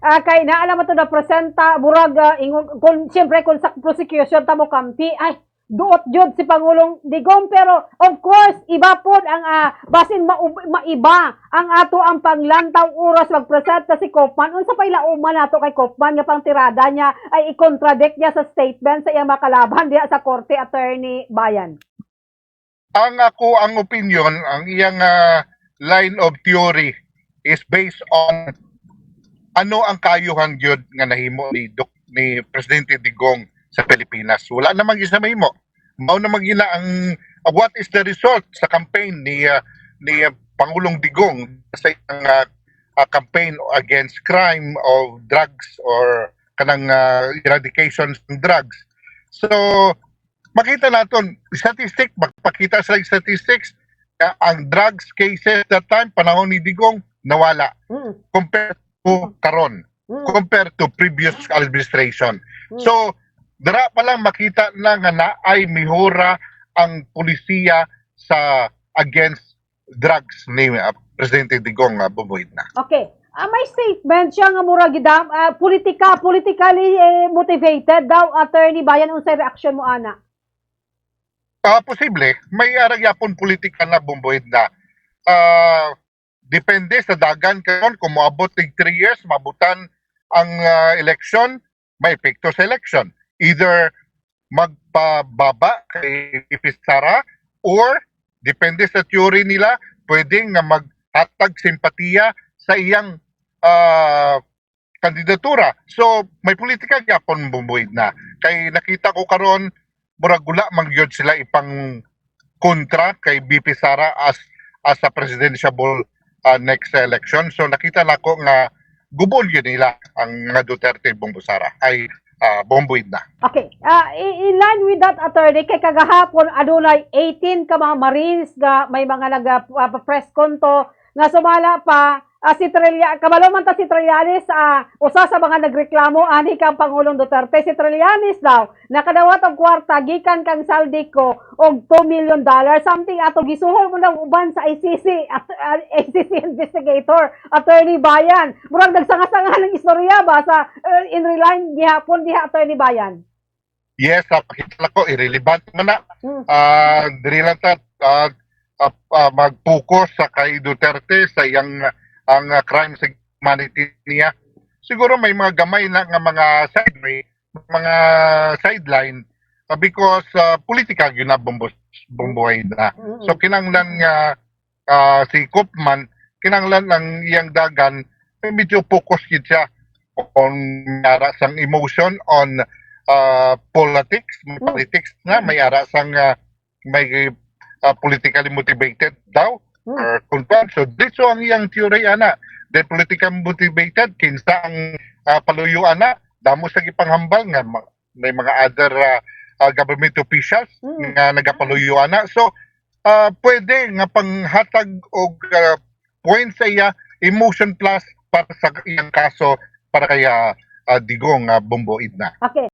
kay naalam mo to na presenta murag kung siyempre kung sa prosecution ta mo kampi ay duot jud si Pangulong Digong, pero of course iba pod ang basin maiba ang ato ang panglantaw oras magpresenta si Kaufman. Unsa pay lauman nato kay Kaufman nga pang tirada niya ay i-contradict niya sa statement sa iyang makalaban diha sa korte, Attorney Bayan? Ang opinion, ang iyang line of theory is based on ano ang kayuhan gyud nga nahimo ni Presidente Digong sa Pilipinas. Wala namang isa mahimo. Mao na magina ang what is the result sa campaign ni Pangulong Digong sa campaign against crime of drugs or kanang eradication ng drugs. So makita naton statistic, magpakita sa statistics, ang drugs cases that time panahon ni Digong nawala compared to karon, compared to previous administration. So dara pa lang makita na nga naay mihura ang pulisiya sa against drugs ni Presidente Digong bubuhid na. Okay. May statement siya nga mura gidam politically motivated daw, Attorney Bayan. Unsay reaction mo ana? Posible may aragyapon politika na bumbuhid na. Depende sa dagan karon kung moabot tig 3 years mabutan ang election, may epekto sa election. Either magpababa kay Sara or depende sa theory nila pwedeng nga maghatag simpatiya sa iyang kandidatura. So may politika gyapon bumbuhid na. Kay nakita ko karon murag gula man gyud sila ipang kontra kay BP Sara as a presidential next election. So nakita nako nga gubol yun nila ang Duterte Bongbong Sara ay bombuid na. Okay. In line with that, Attorney, kay kagahapon adunay 18 ka mga Marines nga may mga nag-press konto nga sumala pa si kabalo man ta si Trillanes, usa sa mga nagreklamo ani kang Pangulong Duterte. Si Trillanes daw nakadawat og kwarta gikan kang Saldico og $2 million, something ato gisuhol mo ng uban sa ICC investigator, Attorney Bayan. Murag nagsanga-sanga ng istorya ba sa in reline gihapon diha, Attorney Bayan? Yes, pakita ko irrelevant man na. Diri lang ta mag-focus sa kay Duterte sa iyang ang crime sa humanity niya. Siguro may mga gamay na nga mga sideline because politika yun na bumbuhay na. So kinanglan nga si Kaufman, kinanglan ang iyang dagan medyo focus yun siya on ara sang emotion on politics na may ara sang may politically motivated daw or confirmed. So dito ang iyang theory ana, the politically motivated kinsa ang paluyuan na damo sa gipanghambal nga may mga other government officials nga nagapaluyuan na. So pwede nga panghatag og point sa iya emotion plus para sa iyang kaso para kaya Digong bumbuid na. Okay.